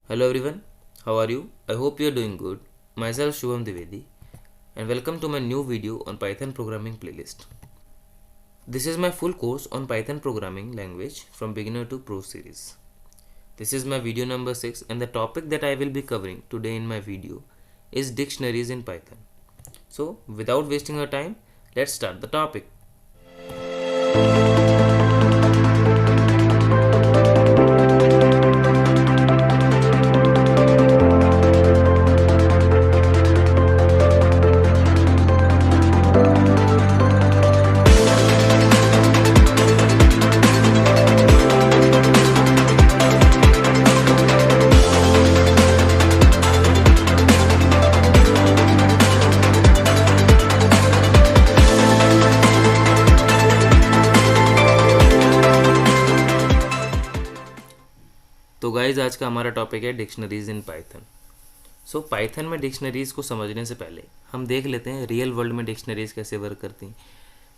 Hello everyone, how are you? I hope you are doing good. Myself Shubham Dwivedi and welcome to my new video on Python programming playlist. This is my full course on Python programming language from beginner to pro series. This is my video number 6 and the topic that I will be covering today in my video is dictionaries in Python. So without wasting our time, let's start the topic. तो guys आज का हमारा topic है dictionaries in Python. So Python में dictionaries को समझने से पहले हम देख लेते हैं रियल वर्ल्ड में डिक्शनरीज़ कैसे वर्क करती हैं।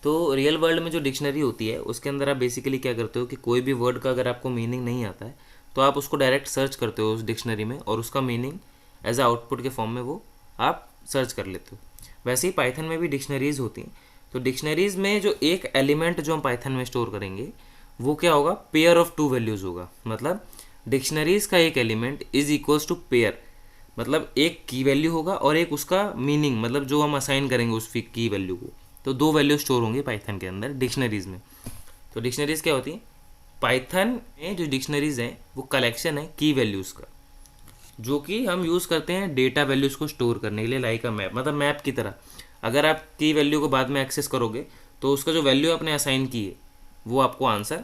तो रियल वर्ल्ड में जो डिक्शनरी होती है उसके अंदर आप बेसिकली क्या करते हो कि कोई भी वर्ड का अगर आपको मीनिंग नहीं आता है तो आप उसको डायरेक्ट सर्च करते हो उस डिक्शनरी में और उसका मीनिंग एज अ आउटपुट के फॉर्म में वो आप सर्च कर लेते हो। वैसे ही पाइथन में भी डिक्शनरीज़ होती हैं। तो डिक्शनरीज़ में जो एक एलिमेंट जो हम पाइथन में स्टोर करेंगे वो क्या होगा, पेयर ऑफ टू वैल्यूज़ होगा। मतलब डिक्शनरीज का एक element is equals to pair, मतलब एक की वैल्यू होगा और एक उसका मीनिंग, मतलब जो हम असाइन करेंगे उस की वैल्यू को। तो दो वैल्यू स्टोर होंगे पाइथन के अंदर डिक्शनरीज में। तो डिक्शनरीज क्या होती है, पाइथन में जो डिक्शनरीज हैं वो कलेक्शन है की वैल्यूज़ का, जो कि हम यूज़ करते हैं डेटा वैल्यूज़ को स्टोर करने के लिए, लाइक अ मैप, मतलब मैप की तरह। अगर आप की वैल्यू को बाद में एक्सेस करोगे तो उसका जो वैल्यू आपने असाइन की है वो आपको आंसर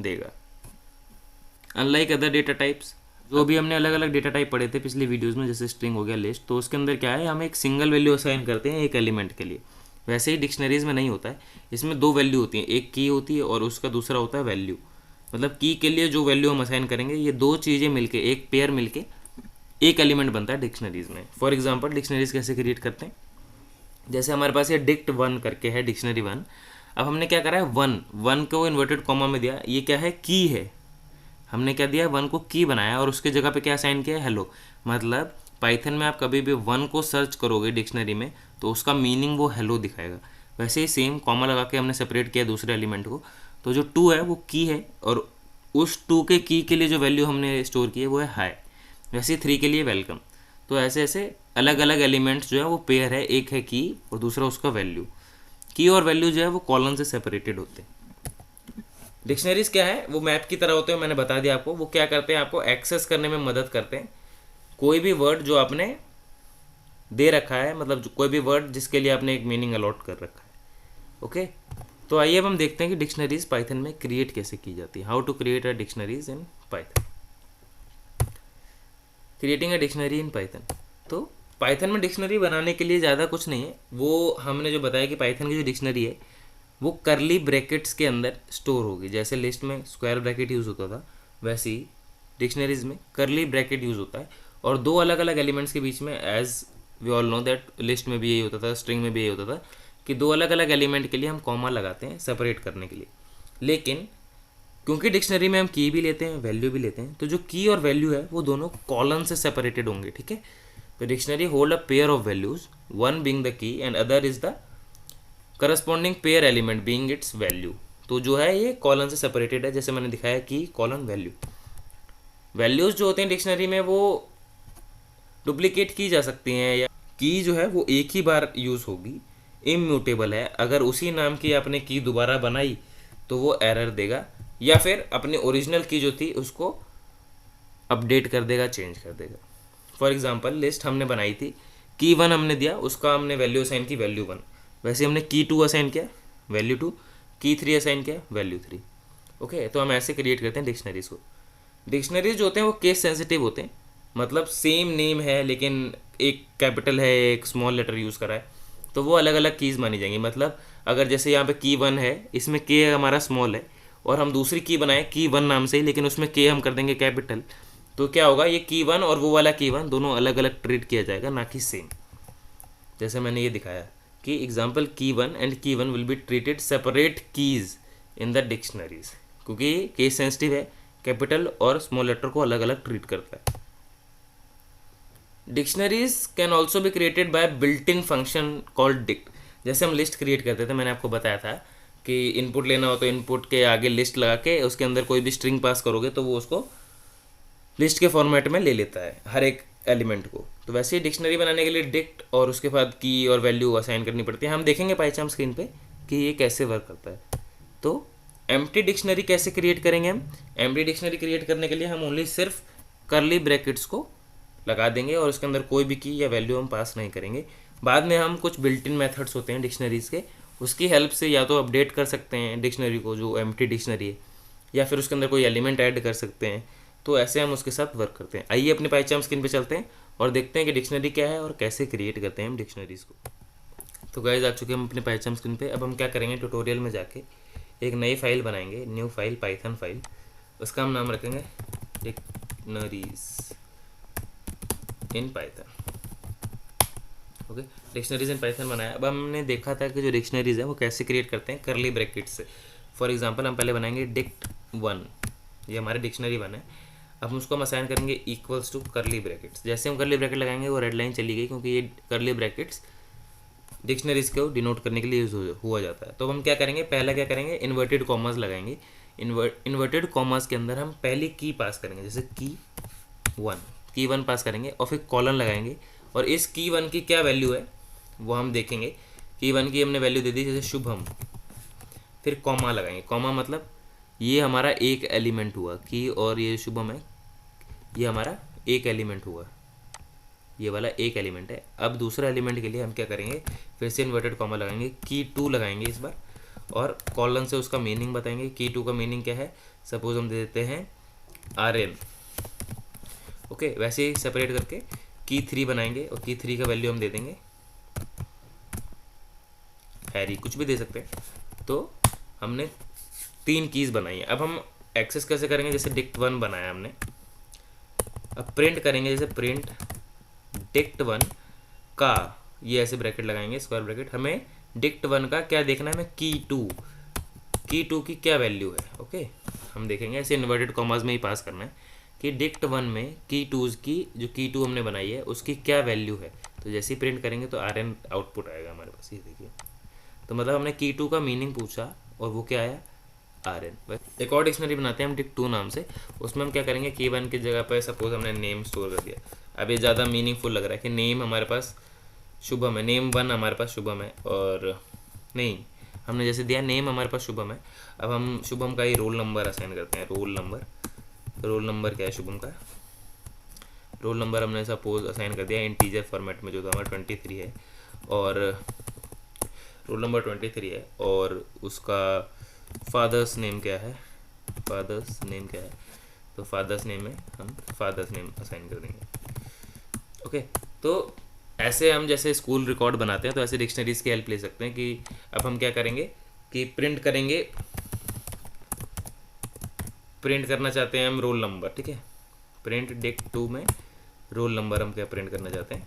देगा। अनलाइक अदर डेटा टाइप्स, जो भी हमने अलग अलग डेटा टाइप पढ़े थे पिछली वीडियोस में, जैसे स्ट्रिंग हो गया, लिस्ट, तो उसके अंदर क्या है, हम एक सिंगल वैल्यू असाइन करते हैं एक एलिमेंट के लिए। वैसे ही डिक्शनरीज में नहीं होता है, इसमें दो वैल्यू होती हैं, एक की होती है और उसका दूसरा होता है वैल्यू। मतलब की के लिए जो वैल्यू हम असाइन करेंगे, ये दो चीज़ें मिलके, एक पेयर मिलके एक एलिमेंट बनता है डिक्शनरीज में। फॉर एग्जाम्पल डिक्शनरीज कैसे क्रिएट करते हैं, जैसे हमारे पास ये डिक्ट वन करके है, डिक्शनरी वन। अब हमने क्या करा है, वन को इन्वर्टेड कॉमा में दिया, ये क्या है, की है। हमने क्या दिया, वन को की बनाया और उसके जगह पे क्या असाइन किया है, हेलो। मतलब पाइथन में आप कभी भी वन को सर्च करोगे डिक्शनरी में तो उसका मीनिंग वो हेलो दिखाएगा। वैसे ही सेम कॉमा लगा के हमने सेपरेट किया दूसरे एलिमेंट को, तो जो टू है वो की है और उस टू के की के लिए जो वैल्यू हमने स्टोर की है वो है हाई। वैसे ही थ्री के लिए वेलकम। तो ऐसे ऐसे अलग अलग एलिमेंट्स जो है वो पेयर है, एक है की और दूसरा उसका वैल्यू। की और वैल्यू जो है वो कॉलम से सेपरेटेड होते हैं। डिक्शनरीज क्या है, वो मैप की तरह होते हैं, मैंने बता दिया आपको। वो क्या करते हैं, आपको एक्सेस करने में मदद करते हैं। कोई भी वर्ड जो आपने दे रखा है, मतलब कोई भी वर्ड जिसके लिए आपने एक मीनिंग अलॉट कर रखा है। ओके, तो आइए अब हम देखते हैं कि डिक्शनरीज पाइथन में क्रिएट कैसे की जाती है। How to create a dictionaries in Python. Creating a dictionary in Python. तो पाइथन में डिक्शनरी बनाने के लिए ज़्यादा कुछ नहीं है। वो हमने जो बताया कि पाइथन की जो डिक्शनरी है वो करली ब्रैकेट्स के अंदर स्टोर होगी। जैसे लिस्ट में स्क्वायर ब्रैकेट यूज़ होता था, वैसे ही डिक्शनरीज में करली ब्रैकेट यूज़ होता है। और दो अलग अलग एलिमेंट्स के बीच में, as we all know that list में भी यही होता था, स्ट्रिंग में भी यही होता था कि दो अलग अलग एलिमेंट के लिए हम कॉमा लगाते हैं सेपरेट करने के लिए। लेकिन क्योंकि डिक्शनरी में हम की भी लेते हैं वैल्यू भी लेते हैं, तो जो की और वैल्यू है वो दोनों कॉलम से सेपरेटेड होंगे। ठीक है, तो dictionary hold a pair of values, one being the key and other is the corresponding pair element being it's value. तो जो है ये कॉलम से सेपरेटेड है, जैसे मैंने दिखाया कि कॉलम वैल्यू। वैल्यूज जो होते हैं डिक्शनरी में वो डुप्लीकेट की जा सकती हैं, या की जो है वो एक ही बार यूज़ होगी, इम्यूटेबल है। अगर उसी नाम की आपने की दोबारा बनाई तो वो एरर देगा, या फिर अपनी ओरिजिनल की जो थी उसको अपडेट कर देगा, चेंज कर देगा। फॉर एग्जाम्पल लिस्ट हमने बनाई थी, की वन हमने दिया, उसका हमने वैल्यू असाइन की वैल्यू वन। वैसे हमने की टू असाइन किया वैल्यू टू, की थ्री असाइन किया वैल्यू थ्री। ओके, तो हम ऐसे क्रिएट करते हैं डिक्शनरीज को। डिक्शनरीज जो होते हैं वो केस सेंसिटिव होते हैं, मतलब सेम नेम है लेकिन एक कैपिटल है एक स्मॉल लेटर यूज़ करा है, तो वो अलग अलग कीज़ मानी जाएंगी। मतलब अगर जैसे यहाँ पे की वन है, इसमें के हमारा स्मॉल है, और हम दूसरी की बनाए की वन नाम से ही, लेकिन उसमें के हम कर देंगे कैपिटल, तो क्या होगा, ये की वन और वो वाला की वन दोनों अलग अलग ट्रीट किया जाएगा, ना कि सेम। जैसे मैंने ये दिखाया कि एग्जाम्पल की वन एंड की one will be treated separate keys in the dictionaries, क्योंकि केस सेंसिटिव है, कैपिटल और स्मॉल लेटर को अलग अलग ट्रीट करता है। Dictionaries can also be created by built in function called dict. जैसे हम लिस्ट क्रिएट करते थे, मैंने आपको बताया था कि इनपुट लेना हो तो इनपुट के आगे लिस्ट लगा के उसके अंदर कोई भी स्ट्रिंग पास करोगे तो वो उसको लिस्ट के फॉर्मेट में ले लेता है हर एक एलिमेंट को। तो वैसे ही डिक्शनरी बनाने के लिए डिक्ट और उसके बाद की और वैल्यू असाइन करनी पड़ती है। हम देखेंगे पाइथन स्क्रीन पे कि ये कैसे वर्क करता है। तो एम्प्टी डिक्शनरी कैसे क्रिएट करेंगे हम? एम्प्टी डिक्शनरी क्रिएट करने के लिए हम ओनली सिर्फ करली ब्रैकेट्स को लगा देंगे और उसके अंदर कोई भी की या वैल्यू हम पास नहीं करेंगे। बाद में हम कुछ बिल्ट इन मेथड्स होते हैं डिक्शनरीज़ के, उसकी हेल्प से या तो अपडेट कर सकते हैं डिक्शनरी को जो एम्प्टी डिक्शनरी है, या फिर उसके अंदर कोई एलिमेंट ऐड कर सकते हैं। तो ऐसे हम उसके साथ वर्क करते हैं। आइए अपने पाइथन स्क्रीन पे चलते हैं और देखते हैं कि डिक्शनरी क्या है और कैसे क्रिएट करते हैं हम डिक्शनरीज़ को। तो गाइस आ चुके हैं हम अपने पाइथन स्क्रीन पे। अब हम क्या करेंगे, ट्यूटोरियल में जाके एक नई फाइल बनाएंगे, न्यू फाइल, पाइथन फाइल। उसका हम नाम रखेंगे dictionaries in Python. Okay, dictionaries in Python बनाया। अब हमने देखा था कि जो डिक्शनरीज है वो कैसे क्रिएट करते हैं, करली ब्रैकेट से। फॉर एग्जांपल हम पहले बनाएंगे dict1, ये हमारे डिक्शनरी वन है। अब उसको हम असाइन करेंगे इक्वल्स टू करली ब्रैकेट्स। जैसे हम करली ब्रैकेट लगाएंगे वो रेड लाइन चली गई, क्योंकि ये करली ब्रैकेट्स डिक्शनरीज को डिनोट करने के लिए यूज हुआ जाता है। तो हम क्या करेंगे, पहला क्या करेंगे, इन्वर्टेड कॉमर्स लगाएंगे। इन्वर्टेड कॉमर्स के अंदर हम पहली की पास करेंगे, जैसे की वन पास करेंगे और फिर कॉलन लगाएंगे। और इस की वन की क्या वैल्यू है वो हम देखेंगे। की वन की हमने वैल्यू दे दी जैसे शुभम, फिर कॉमा लगाएंगे। कॉमा मतलब ये हमारा एक एलिमेंट हुआ, की और ये शुभम है, ये हमारा एक एलिमेंट हुआ, ये वाला एक एलिमेंट है। अब दूसरा एलिमेंट के लिए हम क्या करेंगे, फिर से इन्वर्टेड कॉमा लगाएंगे, की टू लगाएंगे इस बार, और कॉलन से उसका मीनिंग बताएंगे। की टू का मीनिंग क्या है, सपोज हम दे देते हैं RN। ओके, वैसे ही सेपरेट करके की थ्री बनाएंगे और की थ्री का वैल्यू हम दे देंगे हैरी, कुछ भी दे सकते हैं। तो हमने 3 कीज़ बनाई है। अब हम एक्सेस कैसे करेंगे, जैसे dict1 बनाया हमने। अब प्रिंट करेंगे, जैसे प्रिंट dict1 का, ये ऐसे ब्रैकेट लगाएंगे, स्क्वायर ब्रैकेट। हमें dict1 का क्या देखना है, हमें की टू की क्या वैल्यू है। ओके, हम देखेंगे ऐसे इन्वर्टेड कॉमास में ही पास करना है कि dict1 में की टूज़ की, जो की टू हमने बनाई है उसकी क्या वैल्यू है। तो जैसे ही प्रिंट करेंगे तो RN आउटपुट आएगा हमारे पास, ये देखिए। तो मतलब हमने की टू का मीनिंग पूछा और वो क्या आया, RN। एक और डिक्शनरी बनाते हैं हम dict2 नाम से। उसमें हम क्या करेंगे, की वन की जगह पर सपोज हमने नेम स्टोर कर दिया। अब ये ज़्यादा मीनिंगफुल लग रहा है कि नेम हमारे पास शुभम है, नेम 1 हमारे पास शुभम है, और नहीं, हमने जैसे दिया नेम हमारे पास शुभम है। अब हम शुभम का ही रोल नंबर असाइन करते हैं, रोल नंबर क्या है शुभम का, रोल नंबर हमने सपोज असाइन कर दिया इंटीजर फॉर्मेट में, जो तो हमारा 23 है, और रोल नंबर 23 है, और उसका फादर्स नेम क्या है, तो फादर्स नेम में हम फादर्स नेम असाइन कर देंगे। ओके, तो ऐसे हम जैसे स्कूल रिकॉर्ड बनाते हैं तो ऐसे डिक्शनरीज की हेल्प ले सकते हैं। कि अब हम क्या करेंगे कि प्रिंट करना चाहते हैं हम रोल नंबर, ठीक है। प्रिंट dict2 में रोल नंबर हम क्या प्रिंट करना चाहते हैं,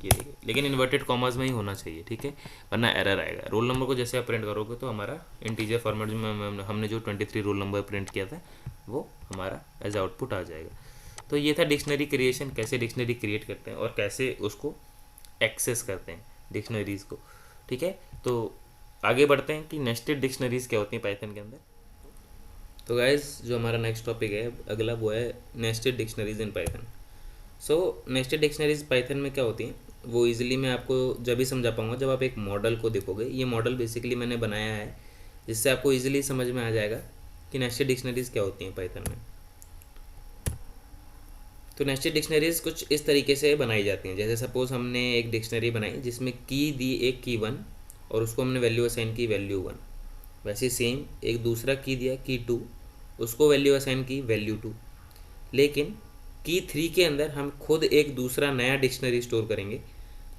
ये देखिए, लेकिन इन्वर्टेड कॉमर्स में ही होना चाहिए, ठीक है, वरना एरर आएगा। रोल नंबर को जैसे आप प्रिंट करोगे तो हमारा इंटीजर फॉर्मेट में हमने जो 23 रोल नंबर प्रिंट किया था वो हमारा एज आउटपुट आ जाएगा। तो ये था डिक्शनरी क्रिएशन, कैसे डिक्शनरी क्रिएट करते हैं और कैसे उसको एक्सेस करते हैं डिक्शनरीज को, ठीक है। तो आगे बढ़ते हैं कि नेस्टेड डिक्शनरीज क्या होती हैं पाइथन के अंदर। तो गाइस, जो हमारा नेक्स्ट टॉपिक है अगला, वो है nested dictionaries in Python. So nested dictionaries Python में क्या होती हैं वो इजीली मैं आपको जब भी समझा पाऊंगा जब आप एक मॉडल को देखोगे। ये मॉडल बेसिकली मैंने बनाया है जिससे आपको इजीली समझ में आ जाएगा कि नेस्टेड डिक्शनरीज क्या होती हैं पाइथन में। तो नेस्टेड डिक्शनरीज कुछ इस तरीके से बनाई जाती हैं। जैसे सपोज हमने एक डिक्शनरी बनाई जिसमें की दी एक की 1 और उसको हमने वैल्यू असाइन की वैल्यू 1। वैसे सेम एक दूसरा की दिया की 2, उसको वैल्यू असाइन की वैल्यू 2। लेकिन की 3 के अंदर हम खुद एक दूसरा नया डिक्शनरी स्टोर करेंगे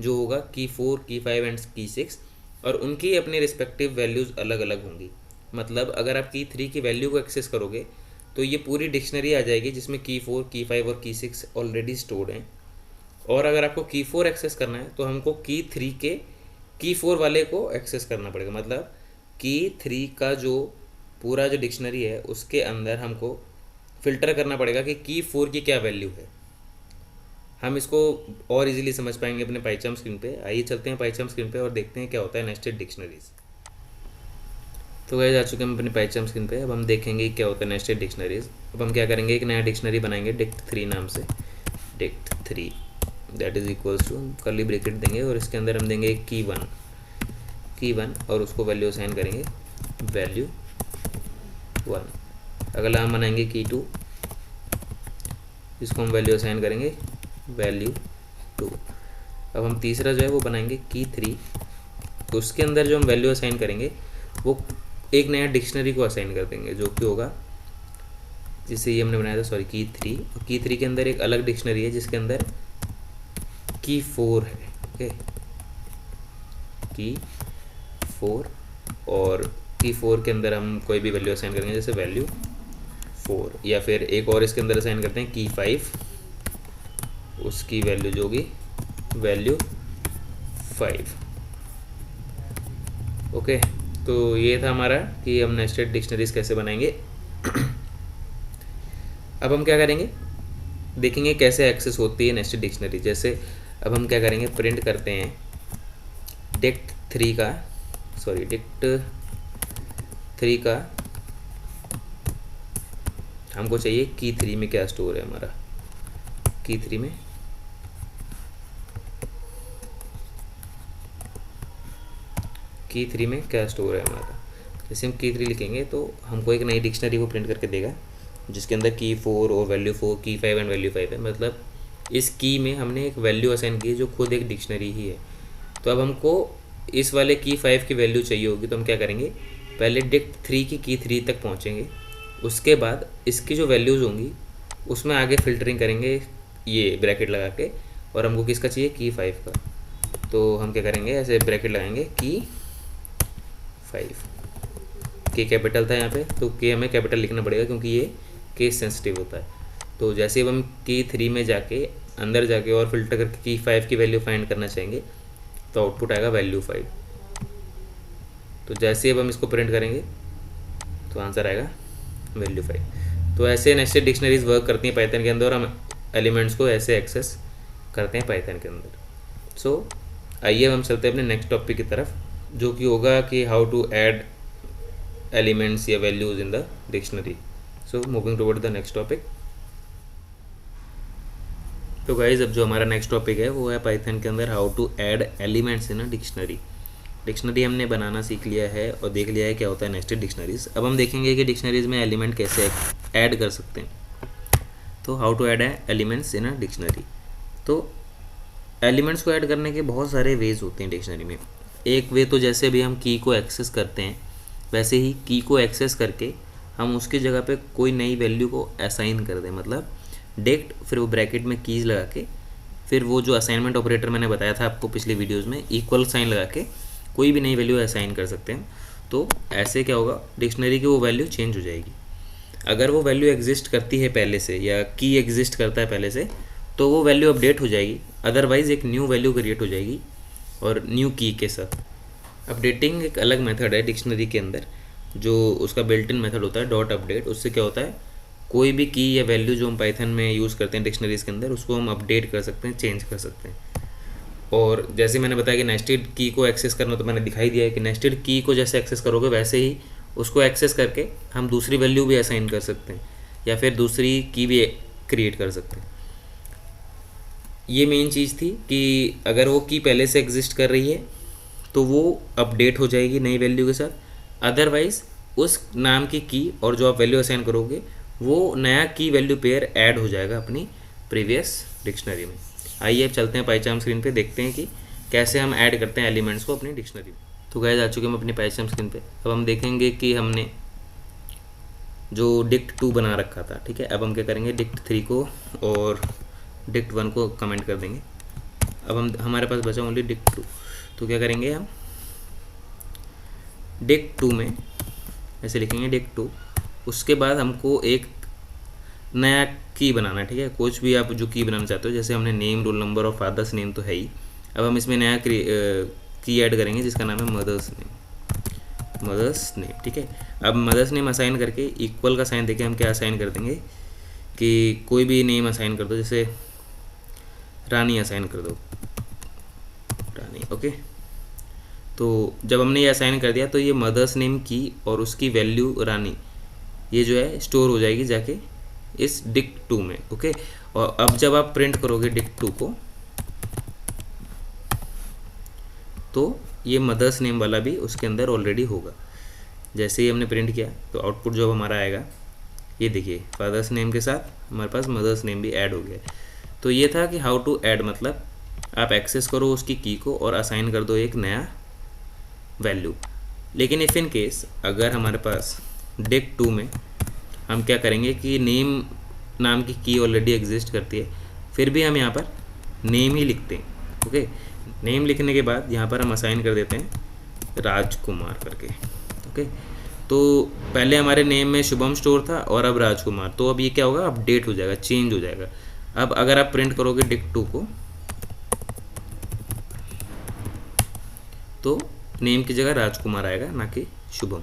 जो होगा की 4, की 5 एंड की 6, और उनकी अपने रिस्पेक्टिव वैल्यूज़ अलग अलग होंगी। मतलब अगर आप की 3 की वैल्यू को एक्सेस करोगे तो ये पूरी डिक्शनरी आ जाएगी जिसमें की 4, की 5 और की 6 ऑलरेडी स्टोर्ड हैं। और अगर आपको की 4 एक्सेस करना है तो हमको की 3 के की 4 वाले को एक्सेस करना पड़ेगा। मतलब की 3 का जो पूरा जो डिक्शनरी है उसके अंदर हमको फ़िल्टर करना पड़ेगा कि की 4 की क्या वैल्यू है। हम इसको और इजीली समझ पाएंगे अपने पाइचार्म स्क्रीन पे। आइए चलते हैं पाइचार्म स्क्रीन पे और देखते हैं क्या होता है नेस्टेड डिक्शनरीज। तो गाइस आ चुके हैं हम अपने पाइचार्म स्क्रीन पे। अब हम देखेंगे क्या होता है नेस्टेड डिक्शनरीज। अब हम क्या करेंगे, एक नया डिक्शनरी बनाएंगे dict3 नाम से। dict3 that is equals to, curly bracket देंगे और इसके अंदर हम देंगे की वन और उसको वैल्यू असाइन करेंगे वैल्यू 1। अगला हम बनाएंगे की2, इसको हम वैल्यू असाइन करेंगे वैल्यू 2। अब हम तीसरा जो है वो बनाएंगे की3, तो उसके अंदर जो हम वैल्यू असाइन करेंगे वो एक नया डिक्शनरी को असाइन कर देंगे जो कि होगा, जिसे ये हमने बनाया था सॉरी की3। की3 के अंदर एक अलग डिक्शनरी है जिसके अंदर की4 है। ओके, की4 और की4 के अंदर हम कोई भी वैल्यू असाइन करेंगे जैसे वैल्यू 4, या फिर एक और इसके अंदर असाइन करते हैं की5, उसकी वैल्यू जो होगी वैल्यू 5। ओके, तो ये था हमारा कि हम नेस्टेड डिक्शनरीज कैसे बनाएंगे। अब हम क्या करेंगे, देखेंगे कैसे एक्सेस होती है नेस्टेड डिक्शनरी। जैसे अब हम क्या करेंगे, प्रिंट करते हैं dict3 का हमको चाहिए की3 में क्या स्टोर है हमारा। की3 में क्या स्टोर है हमारा। जैसे हम की3 लिखेंगे तो हमको एक नई डिक्शनरी को प्रिंट करके देगा जिसके अंदर की4 और वैल्यू 4, की5 एंड वैल्यू 5 है। मतलब इस की में हमने एक वैल्यू असाइन की है जो खुद एक डिक्शनरी ही है। तो अब हमको इस वाले की5 की वैल्यू चाहिए होगी, तो हम क्या करेंगे, पहले dict3 की की3 तक पहुँचेंगे, उसके बाद इसकी जो वैल्यूज़ होंगी उसमें आगे फ़िल्टरिंग करेंगे ये ब्रैकेट लगा के, और हमको किसका चाहिए की5 का। तो हम क्या करेंगे, ऐसे ब्रैकेट लगाएंगे की5, के कैपिटल था यहाँ पे तो के हमें कैपिटल लिखना पड़ेगा क्योंकि ये केस सेंसिटिव होता है। तो जैसे अब हम की3 में जाके अंदर जाके और फिल्टर करके की5 की वैल्यू फाइंड करना चाहेंगे तो आउटपुट आएगा वैल्यू 5। तो जैसे अब हम इसको प्रिंट करेंगे तो आंसर आएगा वैल्यू 5। तो ऐसे नेस्टेड डिक्शनरीज वर्क करती हैं पाइथन के अंदर, और हम एलिमेंट्स को ऐसे एक्सेस करते हैं पाइथन के अंदर। सो आइए अब हम चलते हैं अपने नेक्स्ट टॉपिक की तरफ, जो कि होगा कि हाउ टू ऐड एलिमेंट्स या values in the dictionary. So moving toward the next topic. तो गाइज अब जो हमारा नेक्स्ट टॉपिक है वो है पाइथन के अंदर how to add elements in a dictionary. Dictionary हमने बनाना सीख लिया है और देख लिया है क्या होता है नेस्टेड डिक्शनरीज। अब हम देखेंगे कि डिक्शनरीज में एलिमेंट कैसे ऐड कर सकते हैं। तो how to add elements in a dictionary. तो एलिमेंट्स को ऐड करने के बहुत सारे वेज होते हैं डिक्शनरी में। एक वे तो जैसे अभी हम की को एक्सेस करते हैं वैसे ही की को एक्सेस करके हम उसकी जगह पे कोई नई वैल्यू को असाइन कर दें, मतलब डिक्ट फिर वो ब्रैकेट में कीज लगा के फिर वो जो असाइनमेंट ऑपरेटर मैंने बताया था आपको पिछले वीडियोस में, इक्वल साइन लगा के कोई भी नई वैल्यू असाइन कर सकते हैं। तो ऐसे क्या होगा, डिक्शनरी की वो वैल्यू चेंज हो जाएगी। अगर वो वैल्यू एग्जिस्ट करती है पहले से या की एग्जिस्ट करता है पहले से तो वो वैल्यू अपडेट हो जाएगी, अदरवाइज़ एक न्यू वैल्यू क्रिएट हो जाएगी और न्यू की के साथ। अपडेटिंग एक अलग मेथड है डिक्शनरी के अंदर, जो उसका बिल्ट इन मेथड होता है डॉट अपडेट। उससे क्या होता है, कोई भी की या वैल्यू जो हम पाइथन में यूज़ करते हैं डिक्शनरीज के अंदर उसको हम अपडेट कर सकते हैं, चेंज कर सकते हैं। और जैसे मैंने बताया कि नेस्टेड की को एक्सेस करना, तो मैंने दिखाई दिया है कि नेस्टेड की को जैसे एक्सेस करोगे वैसे ही उसको एक्सेस करके हम दूसरी वैल्यू भी असाइन कर सकते हैं या फिर दूसरी की भी क्रिएट कर सकते हैं। ये मेन चीज़ थी कि अगर वो की पहले से एग्जिस्ट कर रही है तो वो अपडेट हो जाएगी नई वैल्यू के साथ, अदरवाइज़ उस नाम की की और जो आप वैल्यू असाइन करोगे वो नया की वैल्यू पेयर ऐड हो जाएगा अपनी प्रीवियस डिक्शनरी में। आइए अब चलते हैं पाइचार्म स्क्रीन पे, देखते हैं कि कैसे हम ऐड करते हैं एलिमेंट्स को अपनी डिक्शनरी में। तो गाइस आ चुके हम अपनी पाइचार्म स्क्रीन पे। अब हम देखेंगे कि हमने जो dict2 बना रखा था, ठीक है। अब हम क्या करेंगे, dict3 को और dict1 को कमेंट कर देंगे। अब हम हमारे पास बचा ओनली dict2। तो क्या करेंगे, हम dict2 में ऐसे लिखेंगे dict2, उसके बाद हमको एक नया की बनाना है, ठीक है। कुछ भी आप जो की बनाना चाहते हो, जैसे हमने नेम, रोल नंबर और फादर्स नेम तो है ही। अब हम इसमें नया की ऐड करेंगे जिसका नाम है मदर्स नेम, ठीक है। अब मदर्स नेम असाइन करके इक्वल का साइन देके हम क्या असाइन कर देंगे कि कोई भी नेम असाइन कर दो, जैसे रानी असाइन कर दो, रानी। ओके, तो जब हमने ये असाइन कर दिया तो ये मदर्स नेम की और उसकी वैल्यू रानी ये जो है स्टोर हो जाएगी जाके इस dict2 में। ओके, और अब जब आप प्रिंट करोगे dict2 को तो ये मदर्स नेम वाला भी उसके अंदर ऑलरेडी होगा। जैसे ही हमने प्रिंट किया तो आउटपुट जो हमारा आएगा, ये देखिए फादर्स नेम के साथ हमारे पास मदर्स नेम भी ऐड हो गया। तो ये था कि हाउ टू ऐड, मतलब आप एक्सेस करो उसकी की को और असाइन कर दो एक नया वैल्यू। लेकिन इफ़ इन केस अगर हमारे पास dict2 में हम क्या करेंगे कि नेम नाम की की ऑलरेडी एग्जिस्ट करती है, फिर भी हम यहाँ पर नेम ही लिखते हैं। ओके, नेम लिखने के बाद यहाँ पर हम असाइन कर देते हैं राजकुमार करके। ओके, तो पहले हमारे नेम में शुभम स्टोर था और अब राजकुमार, तो अब ये क्या होगा, अपडेट हो जाएगा, चेंज हो जाएगा। अब अगर आप प्रिंट करोगे dict2 को तो नेम की जगह राजकुमार आएगा, ना कि शुभम।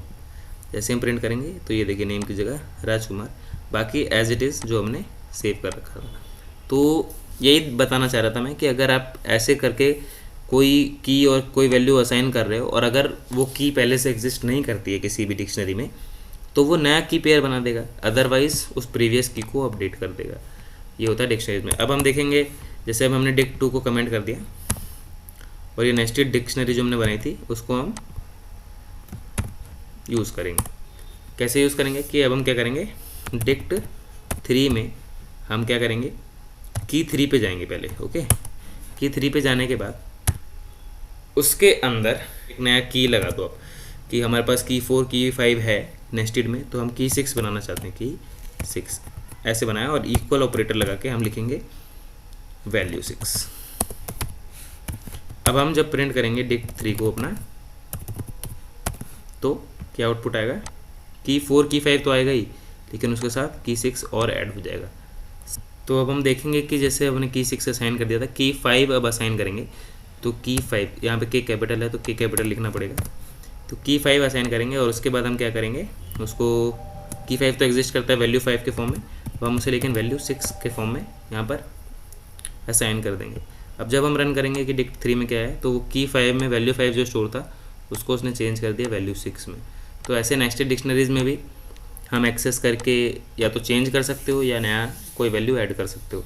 जैसे हम प्रिंट करेंगे तो ये देखिए नेम की जगह राजकुमार, बाकी एज इट इज़ जो हमने सेव कर रखा था। तो यही बताना चाह रहा था मैं कि अगर आप ऐसे करके कोई की और कोई वैल्यू असाइन कर रहे हो और अगर वो की पहले से एग्जिस्ट नहीं करती है किसी भी डिक्शनरी में, तो वो नया की पेयर बना देगा, अदरवाइज उस प्रीवियस की को अपडेट कर देगा। ये होता है डिक्शनरीज में। अब हम देखेंगे, जैसे अब हमने dict2 को कमेंट कर दिया और ये नेस्टेड डिक्शनरी जो हमने बनाई थी उसको हम यूज़ करेंगे। कैसे यूज़ करेंगे कि अब हम क्या करेंगे, dict3 में हम क्या करेंगे, की 3 पे जाएंगे पहले। ओके, की 3 पे जाने के बाद उसके अंदर एक नया की लगा दो आप, कि हमारे पास की 4 की 5 है नेस्टेड में, तो हम की 6 बनाना चाहते हैं, की 6 ऐसे बनाया और इक्वल ऑपरेटर लगा के हम लिखेंगे वैल्यू 6। अब हम जब प्रिंट करेंगे dict3 को अपना, तो क्या आउटपुट आएगा, की 4 की 5 तो आएगा ही, लेकिन उसके साथ की 6 और ऐड हो जाएगा। तो अब हम देखेंगे कि जैसे हमने की 6 असाइन कर दिया था, की 5 अब असाइन करेंगे, तो की 5 यहाँ पे के कैपिटल है तो के कैपिटल लिखना पड़ेगा। तो की 5 असाइन करेंगे और उसके बाद हम क्या करेंगे, उसको की 5 तो एग्जिस्ट करता है वैल्यू 5 के फॉर्म में, तो हम उसे लेकिन वैल्यू 6 के फॉर्म में यहाँ पर असाइन कर देंगे। अब जब हम रन करेंगे कि dict3 में क्या है, तो की 5 में वैल्यू 5 जो स्टोर था उसको उसने चेंज कर दिया वैल्यू 6 में। तो ऐसे नेस्टेड डिक्शनरीज में भी हम एक्सेस करके या तो चेंज कर सकते हो या नया कोई वैल्यू ऐड कर सकते हो।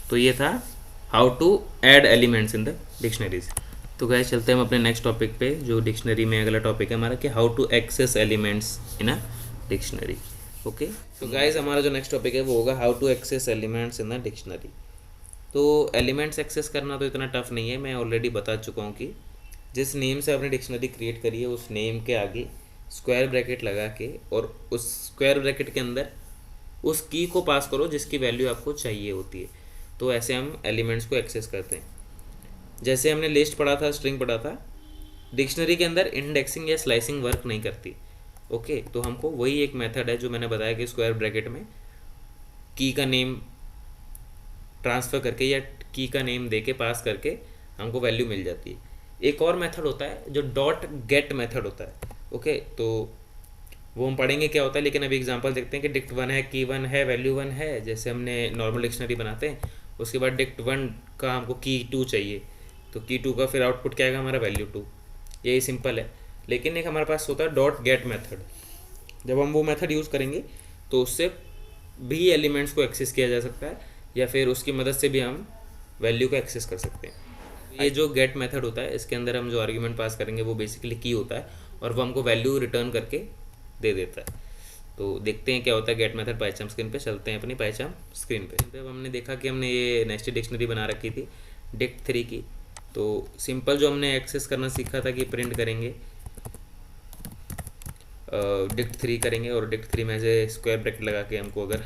तो ये था how to add elements in the dictionaries. तो गाइस चलते हैं हम अपने नेक्स्ट टॉपिक पे, जो डिक्शनरी में अगला टॉपिक है हमारा कि how to access elements in a dictionary. Okay, तो गाइस हमारा जो नेक्स्ट टॉपिक है वो होगा how to access elements in a dictionary. तो एलिमेंट्स एक्सेस करना तो इतना टफ नहीं है, मैं ऑलरेडी बता चुका हूँ कि जिस नेम से आपने डिक्शनरी क्रिएट करी है उस नेम के आगे स्क्वायर ब्रैकेट लगा के और उस स्क्वायर ब्रैकेट के अंदर उस की को पास करो जिसकी वैल्यू आपको चाहिए होती है। तो ऐसे हम एलिमेंट्स को एक्सेस करते हैं। जैसे हमने लिस्ट पढ़ा था, स्ट्रिंग पढ़ा था, डिक्शनरी के अंदर इंडेक्सिंग या स्लाइसिंग वर्क नहीं करती। ओके, तो हमको वही एक मेथड है जो मैंने बताया कि स्क्वायर ब्रैकेट में की का नेम ट्रांसफ़र करके या की का नेम दे के पास करके हमको वैल्यू मिल जाती है। एक और मेथड होता है जो डॉट गेट मेथड होता है। ओके, तो वो हम पढ़ेंगे क्या होता है, लेकिन अभी एग्जांपल देखते हैं कि dict1 है, की 1 है, वैल्यू 1 है, जैसे हमने नॉर्मल डिक्शनरी बनाते हैं। उसके बाद dict1 का हमको की 2 चाहिए, तो की 2 का फिर आउटपुट क्या आएगा हमारा वैल्यू 2। यही सिंपल है। लेकिन एक हमारे पास होता है डॉट गेट मेथड। जब हम वो मेथड यूज़ करेंगे तो उससे भी एलिमेंट्स को एक्सेस किया जा सकता है या फिर उसकी मदद से भी हम वैल्यू को एक्सेस कर सकते हैं। ये जो गेट मेथड होता है इसके अंदर हम जो आर्ग्यूमेंट पास करेंगे वो बेसिकली की होता है और वो हमको वैल्यू रिटर्न करके दे देता है। तो देखते हैं क्या होता है गेट मेथड पाइचाम स्क्रीन पे। चलते हैं अपनी पाइचाम स्क्रीन पे। अब हमने देखा कि हमने ये नेस्टेड डिक्शनरी बना रखी थी dict3 की। तो सिंपल जो हमने एक्सेस करना सीखा था कि प्रिंट करेंगे dict3 करेंगे और dict3 में से स्क्वायर ब्रैकेट लगा के हमको अगर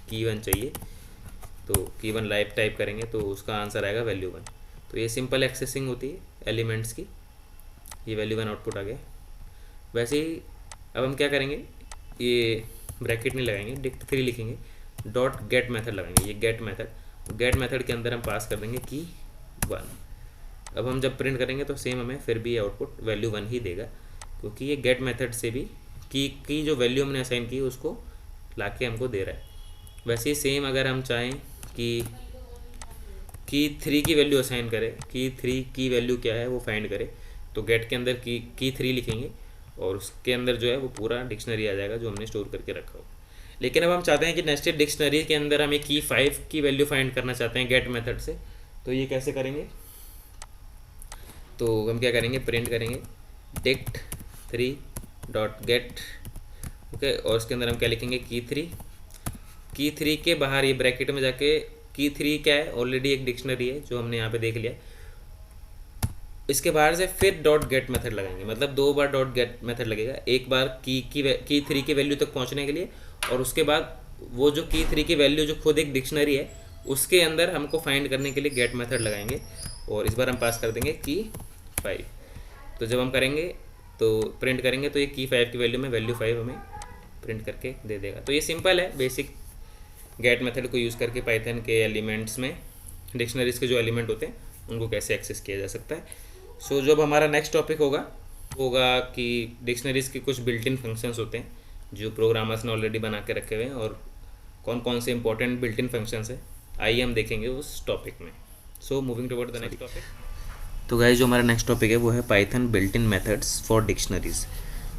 की 1 चाहिए तो की 1 लाइव टाइप करेंगे तो उसका आंसर आएगा वैल्यू 1। तो ये सिंपल एक्सेसिंग होती है एलिमेंट्स की। ये वैल्यू 1 आउटपुट आ गया। वैसे ही अब हम क्या करेंगे, ये ब्रैकेट नहीं लगाएंगे, dict3 लिखेंगे, डॉट गेट मेथड लगाएंगे। ये गेट मेथड के अंदर हम पास कर देंगे की 1। अब हम जब प्रिंट करेंगे तो सेम हमें फिर भी आउटपुट वैल्यू 1 ही देगा, क्योंकि ये गेट मेथड से भी की जो वैल्यू हमने असाइन की उसको लाके हमको दे रहा है। वैसे ही सेम अगर हम चाहें कि की 3 की वैल्यू असाइन करे, की 3 की वैल्यू क्या है वो फाइंड करे, तो गेट के अंदर की 3 लिखेंगे और उसके अंदर जो है वो पूरा डिक्शनरी आ जाएगा जो हमने स्टोर करके रखा हो। लेकिन अब हम चाहते हैं कि नेस्टेड डिक्शनरी के अंदर हमें की 5 की वैल्यू फाइंड करना चाहते हैं गेट मेथड से, तो ये कैसे करेंगे? तो हम क्या करेंगे, प्रिंट करेंगे डिक्ट 3 डॉट गेट, ओके, और उसके अंदर हम क्या लिखेंगे, की 3 के बाहर ये ब्रैकेट में जाके की 3 क्या है, ऑलरेडी एक डिक्शनरी है जो हमने यहाँ पे देख लिया। इसके बाहर से फिर डॉट गेट मेथड लगाएंगे, मतलब 2 बार डॉट गेट मेथड लगेगा, एक बार की 3 की वैल्यू तक पहुँचने के लिए, और उसके बाद वो जो की 3 की वैल्यू जो खुद एक डिक्शनरी है उसके अंदर हमको फाइंड करने के लिए गेट मेथड लगाएंगे, और इस बार हम पास कर देंगे की 5। तो जब हम करेंगे तो प्रिंट करेंगे तो ये की 5 की वैल्यू में वैल्यू 5 हमें प्रिंट करके दे देगा। तो ये सिंपल है, बेसिक गेट मेथड को यूज़ करके पाइथन के एलिमेंट्स में डिक्शनरीज के जो एलिमेंट होते हैं उनको कैसे एक्सेस किया जा सकता है। सो जब हमारा नेक्स्ट टॉपिक होगा कि डिक्शनरीज के कुछ बिल्ट इन फंक्शंस होते हैं जो प्रोग्रामर्स ने ऑलरेडी बना के रखे हुए हैं, और कौन कौन से इंपॉर्टेंट बिल्ट इन फंक्शंस है आइए हम देखेंगे उस टॉपिक में। So moving toward the next topic. तो गाइस जो हमारा नेक्स्ट टॉपिक है वो है Python built in methods for dictionaries.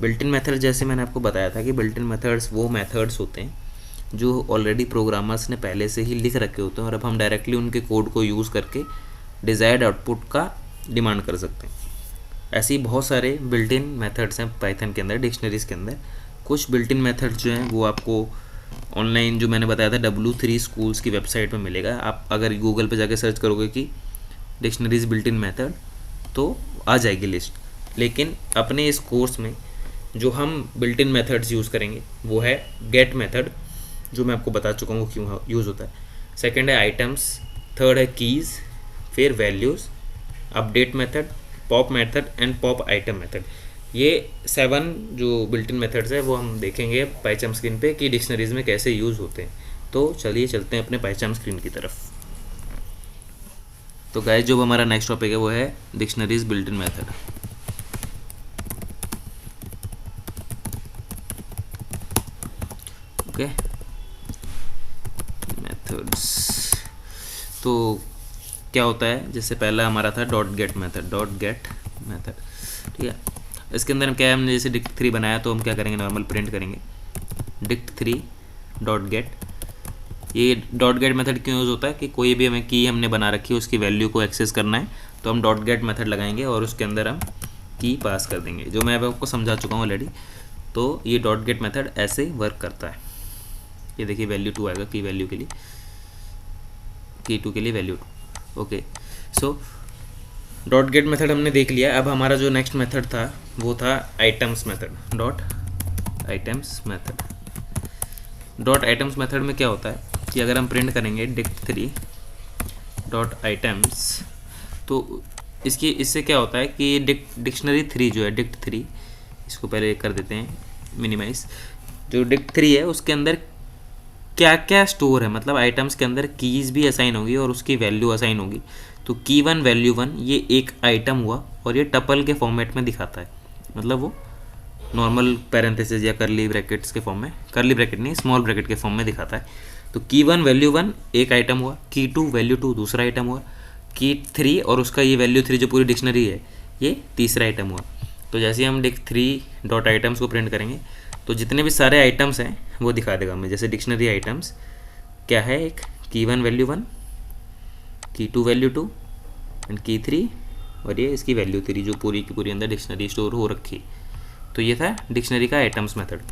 Built in method, जैसे मैंने आपको बताया था कि बिल्ट इन मेथड्स वो मेथड्स होते हैं जो ऑलरेडी प्रोग्रामर्स ने पहले से ही लिख रखे होते हैं, और अब हम डायरेक्टली उनके कोड को यूज़ करके डिज़ायर्ड आउटपुट का डिमांड कर सकते हैं। ऐसे ही बहुत सारे बिल्ट इन मेथड्स हैं पाइथन के अंदर, डिक्शनरीज के अंदर। कुछ बिल्ट इन मेथड्स जो हैं वो आपको ऑनलाइन जो मैंने बताया था W3 स्कूल्स की वेबसाइट पे मिलेगा। आप अगर गूगल पे जाके सर्च करोगे कि डिक्शनरीज बिल्ट इन मेथड तो आ जाएगी लिस्ट। लेकिन अपने इस कोर्स में जो हम बिल्ट इन मेथड्स यूज़ करेंगे वो है गेट मेथड, जो मैं आपको बता चुका हूँ वो क्यों यूज़ होता है। सेकंड है आइटम्स, थर्ड है कीज़, फिर values, update method, pop method and pop item method. ये 7 जो बिल्ट इन मेथड्स है वो हम देखेंगे पाइथन स्क्रीन पे कि डिक्शनरीज में कैसे यूज़ होते हैं। तो चलिए चलते हैं अपने पाइथन स्क्रीन की तरफ। तो गाइस जो हमारा नेक्स्ट टॉपिक है वो है dictionaries built in method. Okay, methods तो क्या होता है, जैसे पहला हमारा था डॉट गेट मेथड, ठीक है। इसके अंदर हम क्या है, हमने जैसे डिक्ट 3 बनाया तो हम क्या करेंगे, नॉर्मल प्रिंट करेंगे डिक्ट 3 डॉट गेट। ये डॉट गेट मेथड क्यों यूज़ होता है कि कोई भी हमें की हमने बना रखी है उसकी वैल्यू को एक्सेस करना है तो हम डॉट गेट मेथड लगाएंगे और उसके अंदर हम की पास कर देंगे, जो मैं आपको समझा चुका हूँ ऑलरेडी। तो ये डॉट गेट मेथड ऐसे वर्क करता है। ये देखिए वैल्यू 2 आएगा की वैल्यू के लिए, की 2 के लिए value 2। Okay, so dot get method हमने देख लिया। अब हमारा जो नेक्स्ट मेथड था वो था items method, dot items method. Dot items method में क्या होता है कि अगर हम प्रिंट करेंगे डिक्ट 3 डॉट आइटम्स, तो इससे क्या होता है कि डिक्शनरी 3 जो है डिक्ट 3, इसको पहले कर देते हैं मिनिमाइज। जो डिक्ट 3 है उसके अंदर क्या क्या स्टोर है, मतलब आइटम्स के अंदर कीज़ भी असाइन होगी और उसकी वैल्यू असाइन होगी। तो की 1 वैल्यू 1 ये एक आइटम हुआ और ये टपल के फॉर्मेट में दिखाता है, मतलब वो नॉर्मल पैरेंथेसिस या करली ब्रैकेट्स के फॉर्म में, करली ब्रैकेट नहीं स्मॉल ब्रैकेट के फॉर्म में दिखाता है। तो की 1 वैल्यू 1 एक आइटम हुआ, की 2 वैल्यू 2 दूसरा आइटम हुआ, की 3 और उसका ये वैल्यू 3 जो पूरी डिक्शनरी है ये तीसरा आइटम हुआ। तो जैसे हम डिक्ट 3 डॉट आइटम्स को प्रिंट करेंगे तो जितने भी सारे आइटम्स हैं वो दिखा देगा हमें। जैसे डिक्शनरी आइटम्स क्या है, एक की 1 वैल्यू 1, की 2 वैल्यू 2 एंड की 3 और ये इसकी वैल्यू 3 जो पूरी की पूरी अंदर डिक्शनरी स्टोर हो रखी। तो ये था डिक्शनरी का आइटम्स मेथड।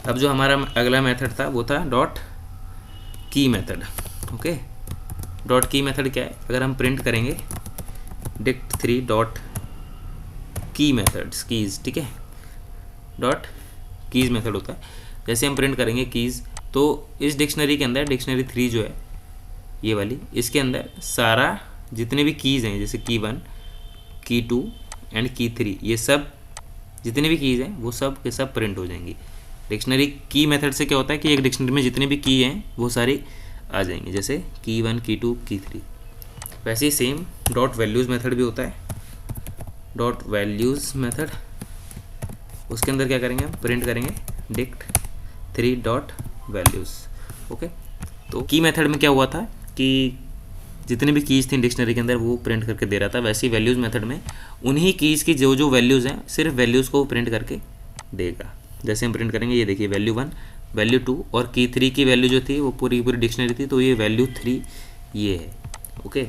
अब जो हमारा अगला मेथड था वो था डॉट की मेथड। ओके, डॉट की मेथड क्या है, अगर हम प्रिंट करेंगे डिक्ट 3 डॉट की मेथड्स, कीज़, ठीक है, डॉट कीज़ मेथड होता है। जैसे हम प्रिंट करेंगे कीज़ तो इस डिक्शनरी के अंदर डिक्शनरी 3 जो है ये वाली, इसके अंदर सारा जितने भी कीज़ हैं जैसे की 1, की 2 एंड की 3, ये सब जितने भी कीज़ हैं वो सब के सब प्रिंट हो जाएंगी। डिक्शनरी की मेथड से क्या होता है कि एक डिक्शनरी में जितने भी की हैं वो सारी आ जाएंगी, जैसे की 1, की 2, की 3। वैसे ही सेम डॉट वैल्यूज़ मेथड भी होता है, डॉट वैल्यूज़ मेथड। उसके अंदर क्या करेंगे, हम प्रिंट करेंगे डिक्ट 3 डॉट वैल्यूज़। ओके, तो की मेथड में क्या हुआ था कि जितनी भी कीज़ थी डिक्शनरी के अंदर वो प्रिंट करके दे रहा था। वैसे ही वैल्यूज़ मेथड में उन्हीं कीज़ की जो जो वैल्यूज़ हैं सिर्फ वैल्यूज़ को प्रिंट करके देगा। जैसे हम प्रिंट करेंगे, ये देखिए वैल्यू 1, वैल्यू 2 और की 3 की वैल्यू जो थी वो पूरी पूरी डिक्शनरी थी, तो ये वैल्यू 3 ये है। ओके,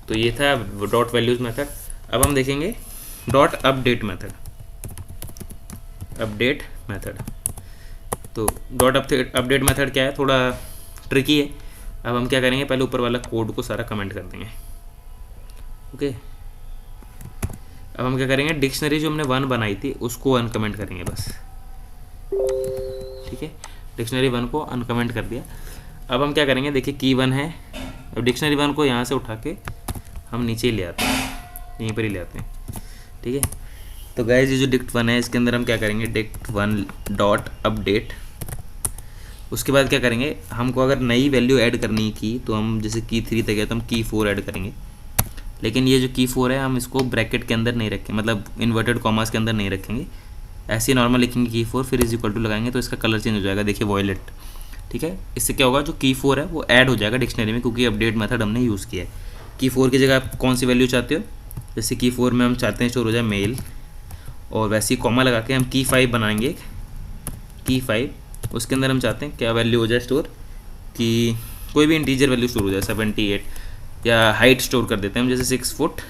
तो ये था डॉट वैल्यूज़ मेथड। अब हम देखेंगे dot update method. Update method, तो डॉट अपडेट मेथड क्या है, थोड़ा ट्रिकी है। अब हम क्या करेंगे, पहले ऊपर वाला कोड को सारा कमेंट कर देंगे। ओके, अब हम क्या करेंगे, डिक्शनरी जो हमने 1 बनाई थी उसको अनकमेंट करेंगे बस। ठीक है, डिक्शनरी 1 को अनकमेंट कर दिया। अब हम क्या करेंगे, देखिए की 1 है, अब डिक्शनरी 1 को यहाँ से उठा के हम नीचे ही ले आते हैं, यहीं पर ही ले आते हैं। ठीक है, तो गाइस ये जो डिक्ट 1 है इसके अंदर हम क्या करेंगे, डिक्ट 1 डॉट अपडेट। उसके बाद क्या करेंगे, हमको अगर नई वैल्यू ऐड करनी की तो हम जैसे की 3 तक गया तो हम की 4 ऐड करेंगे। लेकिन ये जो की 4 है हम इसको ब्रैकेट के अंदर नहीं रखें, मतलब इन्वर्टेड कॉमास के अंदर नहीं रखेंगे, ऐसे ही नॉर्मल लिखेंगे की 4, फिर इज इक्वल टू लगाएंगे तो इसका कलर चेंज हो जाएगा, देखिए वॉयलेट। ठीक है, इससे क्या होगा, जो की 4 है वो ऐड हो जाएगा डिक्शनरी में, क्योंकि अपडेट मेथड हमने यूज़ किया है। की 4 की जगह आप कौन सी वैल्यू चाहते हो, जैसे की 4 में हम चाहते हैं स्टोर हो जाए मेल, और वैसे ही कॉमा लगा के हम की 5 बनाएंगे। की 5 उसके अंदर हम चाहते हैं क्या वैल्यू हो जाए स्टोर, कि कोई भी इंटीजर वैल्यू स्टोर हो जाए 78, या हाइट स्टोर कर देते हैं हम जैसे 6 फुट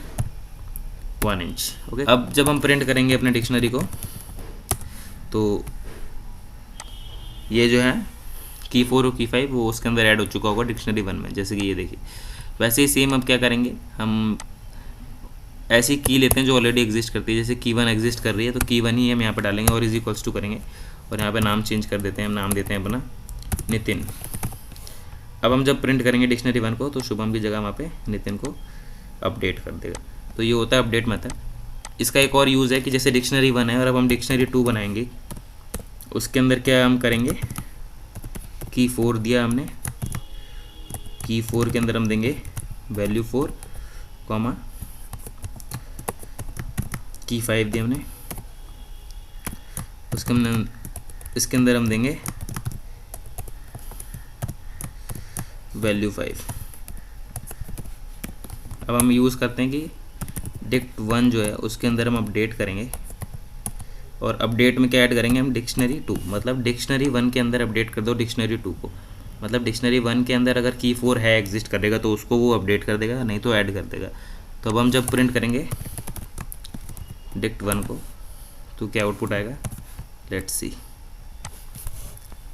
1 इंच। ओके, अब जब हम प्रिंट करेंगे अपने डिक्शनरी को तो ये जो है की 4 और की 5 वो उसके अंदर ऐड हो चुका होगा डिक्शनरी 1 में, जैसे कि ये देखिए। वैसे ही सेम अब क्या करेंगे, हम ऐसी की लेते हैं जो ऑलरेडी एग्जिस्ट करती है, जैसे की 1 एग्जिस्ट कर रही है तो की 1 ही हम यहाँ पे डालेंगे और इज इक्वल्स टू करेंगे, और यहाँ पे नाम चेंज कर देते हैं, हम नाम देते हैं अपना नितिन। अब हम जब प्रिंट करेंगे डिक्शनरी 1 को तो शुभम की जगह वहाँ पे नितिन को अपडेट कर देगा। तो ये होता है अपडेट मेथड। इसका एक और यूज़ है कि जैसे डिक्शनरी 1 है और अब हम डिक्शनरी 2 बनाएंगे, उसके अंदर क्या हम करेंगे, की 4 दिया हमने, की 4 के अंदर हम देंगे वैल्यू 4 कॉमा की 5 दिया हमने, इसके अंदर हम देंगे वैल्यू 5। अब हम यूज़ करते हैं कि डिक्ट 1 जो है उसके अंदर हम अपडेट करेंगे, और अपडेट में क्या ऐड करेंगे हम, डिक्शनरी 2, मतलब डिक्शनरी 1 के अंदर अपडेट कर दो डिक्शनरी 2 को, मतलब डिक्शनरी 1 के अंदर अगर की 4 है एग्जिस्ट करेगा तो उसको वो अपडेट कर देगा, नहीं तो ऐड कर देगा। तो अब हम जब प्रिंट करेंगे डिक्ट 1 को तो क्या आउटपुट आएगा, लेट्स सी।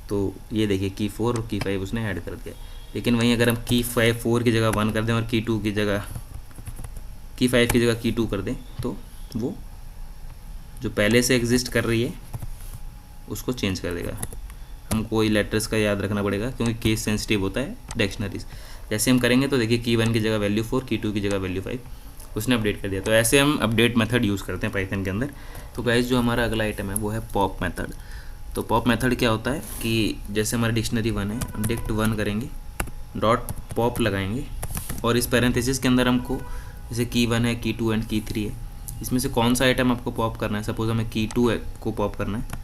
तो ये देखिए की 4 और की 5 उसने ऐड कर दिया। लेकिन वहीं अगर हम की 4 की जगह 1 कर दें और की 2 की जगह, की 5 की जगह की 2 कर दें, तो वो जो पहले से एग्जिस्ट कर रही है उसको चेंज कर देगा। हमको ये लेटर्स का याद रखना पड़ेगा क्योंकि केस सेंसिटिव होता है डिक्शनरीज। जैसे हम करेंगे तो देखिए की 1 की जगह वैल्यू 4, की 2 की जगह वैल्यू 5 उसने अपडेट कर दिया। तो ऐसे हम अपडेट मेथड यूज़ करते हैं पाइथन के अंदर। तो गाइस जो हमारा अगला आइटम है वो है पॉप मेथड। तो पॉप मेथड क्या होता है कि जैसे हमारी डिक्शनरी 1 है, हम डिक्ट 1 करेंगे, डॉट पॉप लगाएंगे, और इस पैरेंथेसिस के अंदर हमको जैसे की 1 है, की 2 एंड की 3 है, इसमें से कौन सा आइटम आपको पॉप करना है। सपोज हमें की 2 को पॉप करना है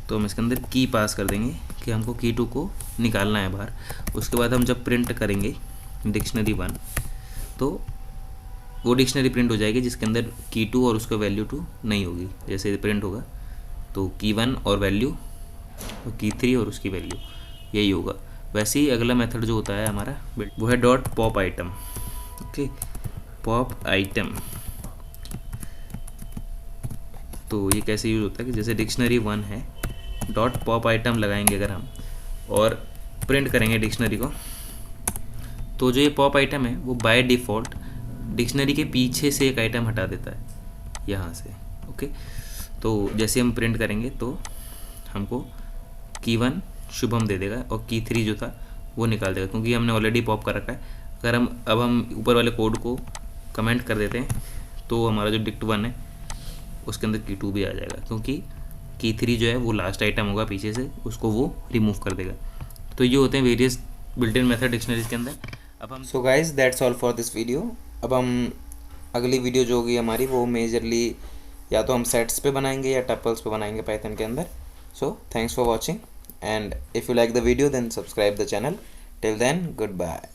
तो हम इसके अंदर की पास कर देंगे कि हमको की 2 को निकालना है बाहर। उसके बाद हम जब प्रिंट करेंगे डिक्शनरी 1 तो वो डिक्शनरी प्रिंट हो जाएगी जिसके अंदर की 2 और उसका वैल्यू 2 नहीं होगी। जैसे प्रिंट होगा तो की 1 और वैल्यू, और की 3 और उसकी वैल्यू, यही होगा। वैसे ही अगला मेथड जो होता है हमारा वो है dot pop item. Okay, pop item तो ये कैसे यूज़ होता है कि जैसे डिक्शनरी 1 है, डॉट पॉप आइटम लगाएंगे अगर हम और प्रिंट करेंगे डिक्शनरी को, तो जो ये पॉप आइटम है वो बाय डिफ़ॉल्ट डिक्शनरी के पीछे से एक आइटम हटा देता है यहाँ से। ओके, तो जैसे हम प्रिंट करेंगे तो हमको की 1 शुभम दे देगा और की 3 जो था वो निकाल देगा, क्योंकि हमने ऑलरेडी पॉप कर रखा है। अगर हम ऊपर वाले कोड को कमेंट कर देते हैं तो हमारा जो डिक्ट 1 है उसके अंदर की 2 भी आ जाएगा, क्योंकि की 3 जो है वो लास्ट आइटम होगा पीछे से, उसको वो रिमूव कर देगा। तो ये होते हैं various built in method dictionaries के अंदर। अब हम so guys that's all for this video. अब हम अगली वीडियो जो होगी हमारी वो मेजरली या तो हम सेट्स पे बनाएंगे या टपल्स पे बनाएंगे पाइथन के अंदर। So thanks for watching, and if you like the video then subscribe the channel. Till then good bye.